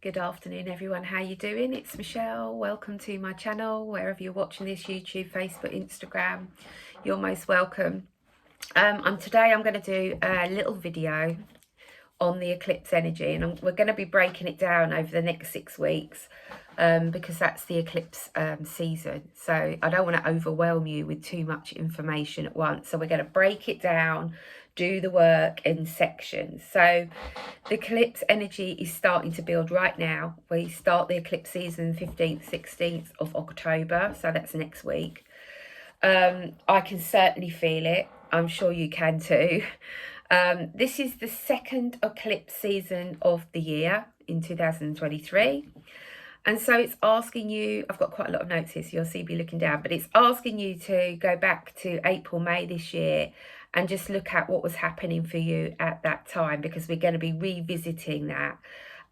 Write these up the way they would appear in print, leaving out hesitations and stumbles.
Good afternoon, everyone. How you doing? It's Michelle. Welcome to my channel. Wherever you're watching this, YouTube, Facebook, Instagram, you're most welcome. Today I'm going to do a little video on the eclipse energy, and we're going to be breaking it down over the next 6 weeks because that's the eclipse season. So I don't want to overwhelm you with too much information at once. So we're going to break it down, do the work in sections. So the eclipse energy is starting to build right now. We start the eclipse season 15th, 16th of October. So that's next week. I can certainly feel it. I'm sure you can too. This is the second eclipse season of the year in 2023. And so it's asking you, I've got quite a lot of notes here, so you'll see me looking down, but it's asking you to go back to April, May this year and just look at what was happening for you at that time, because we're going to be revisiting that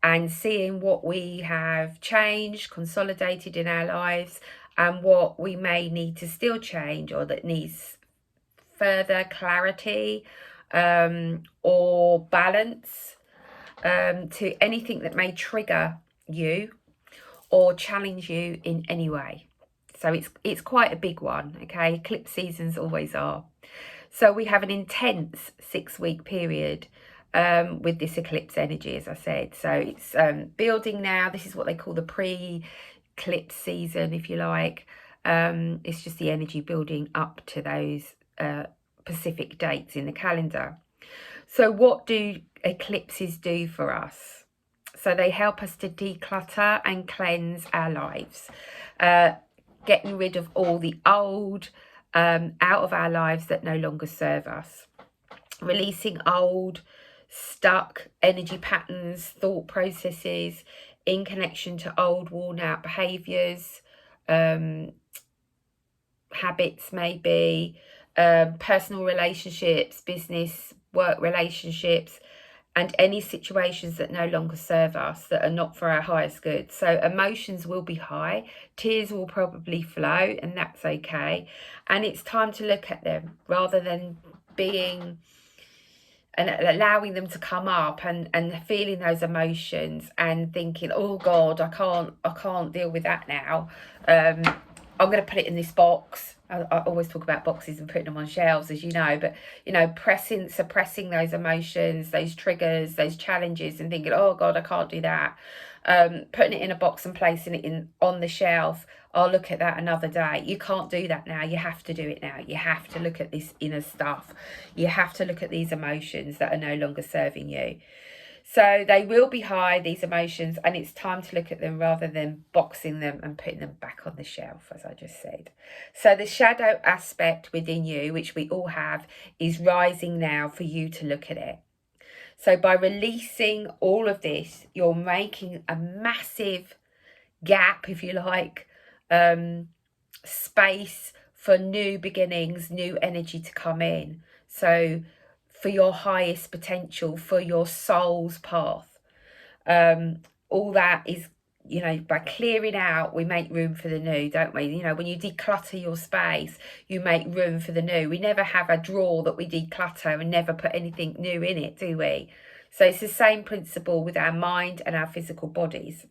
and seeing what we have changed, consolidated in our lives, and what we may need to still change or that needs further clarity or balance to anything that may trigger you or challenge you in any way. So it's quite a big one, okay? Eclipse seasons always are. So we have an intense 6-week period with this eclipse energy, as I said. So it's building now. This is what they call the pre-eclipse season, if you like. It's just the energy building up to those specific dates in the calendar. So what do eclipses do for us? So they help us to declutter and cleanse our lives, getting rid of all the old out of our lives that no longer serve us, releasing old, stuck energy patterns, thought processes in connection to old, worn out behaviours, habits maybe, personal relationships, business, work relationships, and any situations that no longer serve us, that are not for our highest good. So emotions will be high, tears will probably flow, and that's okay. And it's time to look at them rather than being and allowing them to come up and feeling those emotions and thinking, oh God, I can't deal with that now. I'm going to put it in this box. I always talk about boxes and putting them on shelves, as you know, but, you know, suppressing those emotions, those triggers, those challenges, and thinking, oh God, I can't do that. Putting it in a box and placing it on the shelf. I'll look at that another day. You can't do that now. You have to do it now. You have to look at this inner stuff. You have to look at these emotions that are no longer serving you. So they will be high, these emotions, and it's time to look at them rather than boxing them and putting them back on the shelf, as I just said. So the shadow aspect within you, which we all have, is rising now for you to look at it. So by releasing all of this, you're making a massive gap, if you like, space for new beginnings, new energy to come in. So for your highest potential, for your soul's path. All that is, you know, by clearing out, we make room for the new, don't we? You know, when you declutter your space, you make room for the new. We never have a drawer that we declutter and never put anything new in it, do we? So it's the same principle with our mind and our physical bodies.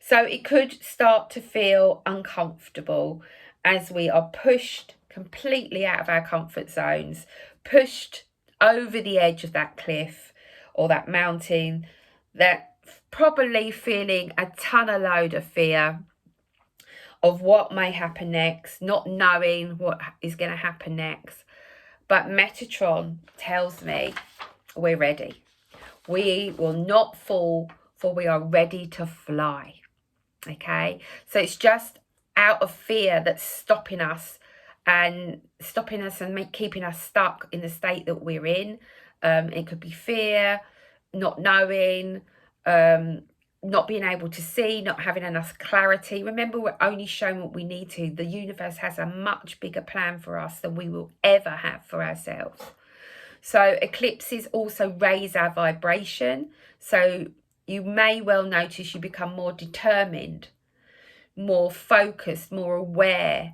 So it could start to feel uncomfortable as we are pushed completely out of our comfort zones, pushed over the edge of that cliff or that mountain, that probably feeling a ton of load of fear of what may happen next, not knowing what is going to happen next. But Metatron tells me we're ready. We will not fall, for we are ready to fly. Okay, so it's just out of fear that's stopping us and keeping us stuck in the state that we're in. It could be fear, not knowing, not being able to see, not having enough clarity. Remember, we're only shown what we need to. The universe has a much bigger plan for us than we will ever have for ourselves. So eclipses also raise our vibration. So you may well notice you become more determined, more focused, more aware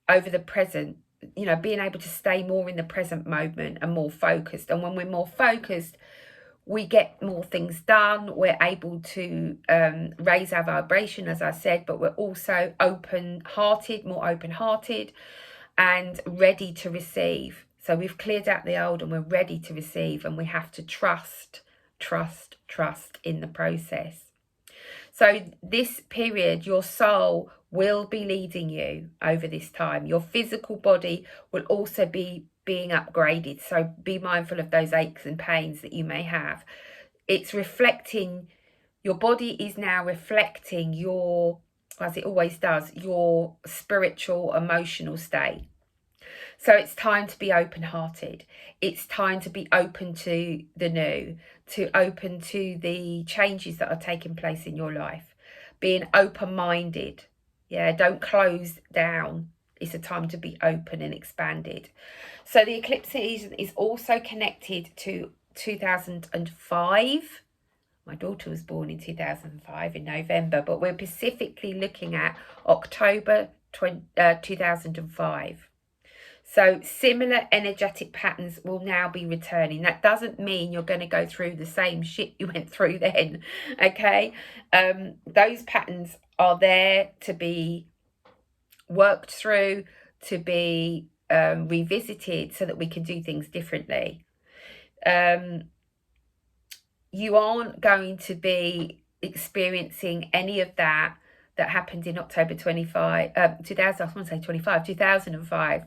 over the present, you know, being able to stay more in the present moment and more focused. And when we're more focused, we get more things done. We're able to raise our vibration, as I said, but we're also open-hearted, more open-hearted and ready to receive. So we've cleared out the old and we're ready to receive, and we have to trust in the process. So this period, your soul will be leading you over this time. Your physical body will also be being upgraded. So be mindful of those aches and pains that you may have. It's reflecting, your body is now reflecting your, as it always does, your spiritual, emotional state. So it's time to be open-hearted. It's time to be open to the new, to open to the changes that are taking place in your life. Being open-minded. Yeah, don't close down. It's a time to be open and expanded. So the eclipse season is also connected to 2005. My daughter was born in 2005 in November, but we're specifically looking at October 2005. So similar energetic patterns will now be returning. That doesn't mean you're going to go through the same shit you went through then, okay? Those patterns are there to be worked through, to be revisited so that we can do things differently. You aren't going to be experiencing any of that happened in October 2005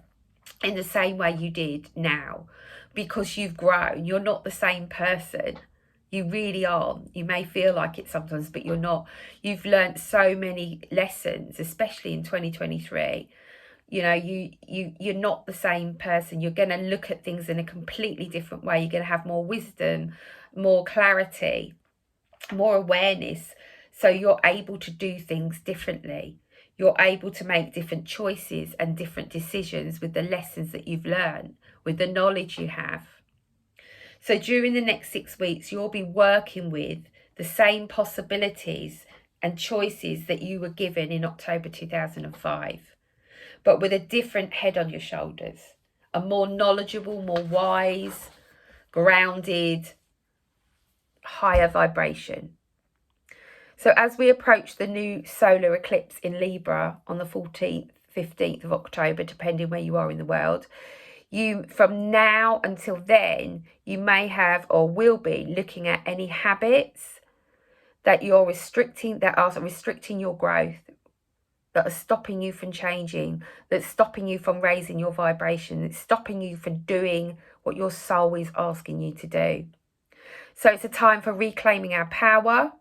in the same way you did now, because you've grown. You're not the same person. You really aren't. You may feel like it sometimes, but you're not. You've learned so many lessons, especially in 2023. You know, you're not the same person. You're going to look at things in a completely different way. You're going to have more wisdom, more clarity, more awareness. So you're able to do things differently. You're able to make different choices and different decisions with the lessons that you've learned, with the knowledge you have. So during the next 6 weeks, you'll be working with the same possibilities and choices that you were given in October 2005, but with a different head on your shoulders, a more knowledgeable, more wise, grounded, higher vibration. So as we approach the new solar eclipse in Libra on the 14th, 15th of October, depending where you are in the world, from now until then, you may have or will be looking at any habits that you're restricting, that are restricting your growth, that are stopping you from changing, that's stopping you from raising your vibration, that's stopping you from doing what your soul is asking you to do. So it's a time for reclaiming our power.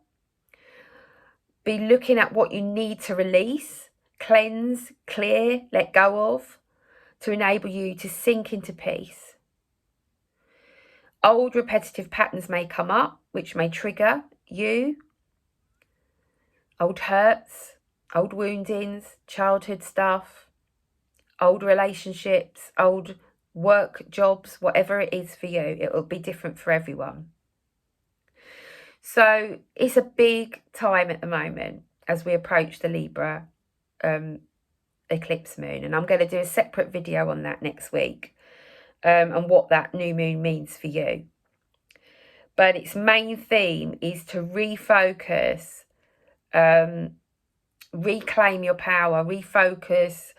Be looking at what you need to release, cleanse, clear, let go of, to enable you to sink into peace. Old repetitive patterns may come up, which may trigger you. Old hurts, old woundings, childhood stuff, old relationships, old work, jobs, whatever it is for you. It will be different for everyone. So it's a big time at the moment as we approach the Libra eclipse moon. And I'm going to do a separate video on that next week and what that new moon means for you. But its main theme is to refocus, reclaim your power, refocus,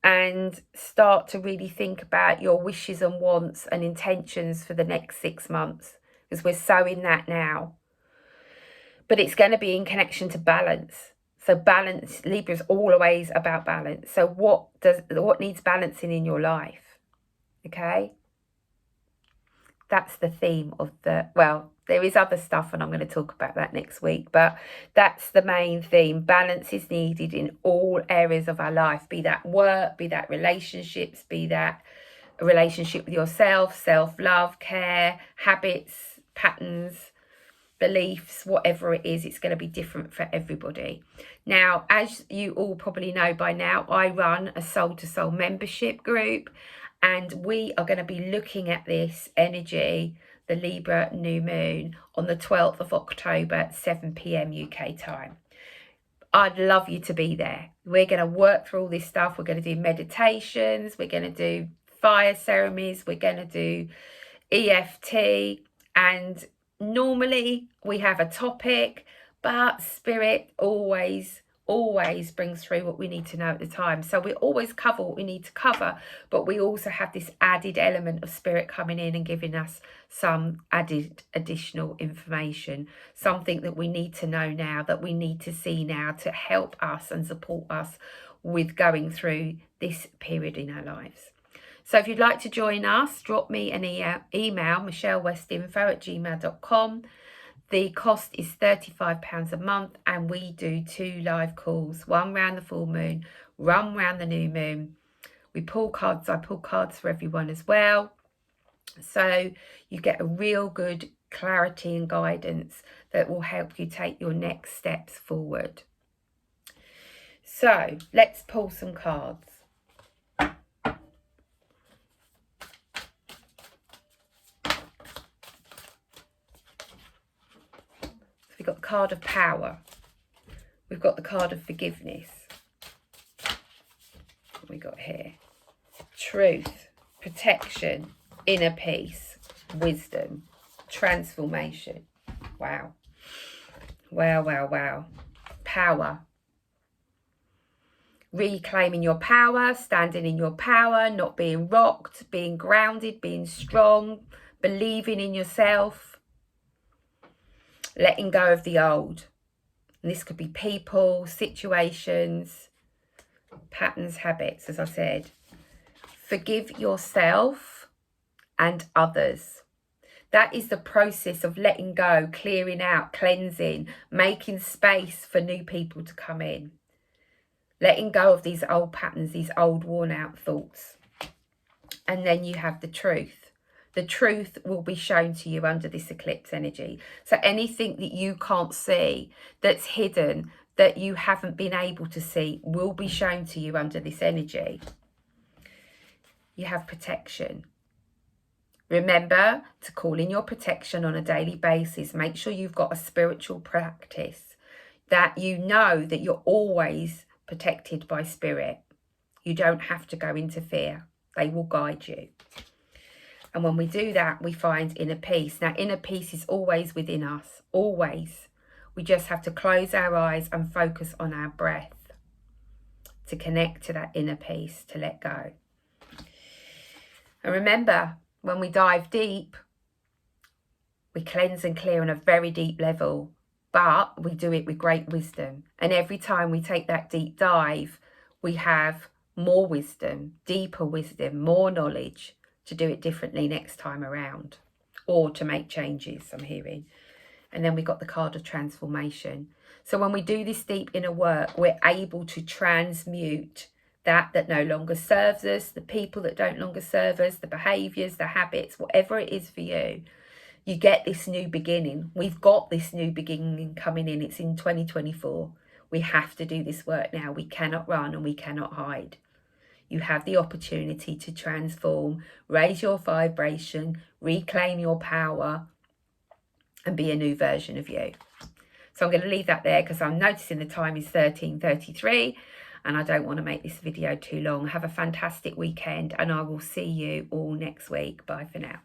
and start to really think about your wishes and wants and intentions for the next 6 months, because we're so in that now. But it's going to be in connection to balance. So balance, Libra is always about balance. So what needs balancing in your life? Okay? That's the theme of well, there is other stuff and I'm going to talk about that next week, but that's the main theme. Balance is needed in all areas of our life, be that work, be that relationships, be that a relationship with yourself, self-love, care, habits, patterns, beliefs, whatever it is. It's going to be different for everybody. Now, as you all probably know by now, I run a Soul to Soul membership group, and we are going to be looking at this energy, the Libra New Moon, on the 12th of October at 7 p.m. UK time. I'd love you to be there. We're going to work through all this stuff. We're going to do meditations. We're going to do fire ceremonies. We're going to do EFT, and Normally we have a topic, but Spirit always brings through what we need to know at the time. So we always cover what we need to cover, but we also have this added element of Spirit coming in and giving us some additional information, something that we need to know now, that we need to see now, to help us and support us with going through this period in our lives. So if you'd like to join us, drop me an email, michellewestinfo@gmail.com. The cost is £35 a month, and we do 2 live calls, one round the full moon, one round the new moon. We pull cards. I pull cards for everyone as well. So you get a real good clarity and guidance that will help you take your next steps forward. So let's pull some cards. We've got the card of power. We've got the card of forgiveness. What we got here? Truth, protection, inner peace, wisdom, transformation. Wow. Wow, wow, wow. Power. Reclaiming your power, standing in your power, not being rocked, being grounded, being strong, believing in yourself. Letting go of the old. And this could be people, situations, patterns, habits, as I said. Forgive yourself and others. That is the process of letting go, clearing out, cleansing, making space for new people to come in. Letting go of these old patterns, these old worn out thoughts. And then you have the truth. The truth will be shown to you under this eclipse energy. So anything that you can't see, that's hidden, that you haven't been able to see, will be shown to you under this energy. You have protection. Remember to call in your protection on a daily basis. Make sure you've got a spiritual practice, that you know that you're always protected by Spirit. You don't have to go into fear. They will guide you. And when we do that, we find inner peace. Now, inner peace is always within us, always. We just have to close our eyes and focus on our breath to connect to that inner peace, to let go. And remember, when we dive deep, we cleanse and clear on a very deep level, but we do it with great wisdom. And every time we take that deep dive, we have more wisdom, deeper wisdom, more knowledge, to do it differently next time around, or to make changes, I'm hearing. And then we got the card of transformation. So when we do this deep inner work, we're able to transmute that no longer serves us, the people that don't longer serve us, the behaviours, the habits, whatever it is for you. You get this new beginning. We've got this new beginning coming in. It's in 2024. We have to do this work now. We cannot run and we cannot hide. You have the opportunity to transform, raise your vibration, reclaim your power, and be a new version of you. So I'm going to leave that there because I'm noticing the time is 13:33 and I don't want to make this video too long. Have a fantastic weekend and I will see you all next week. Bye for now.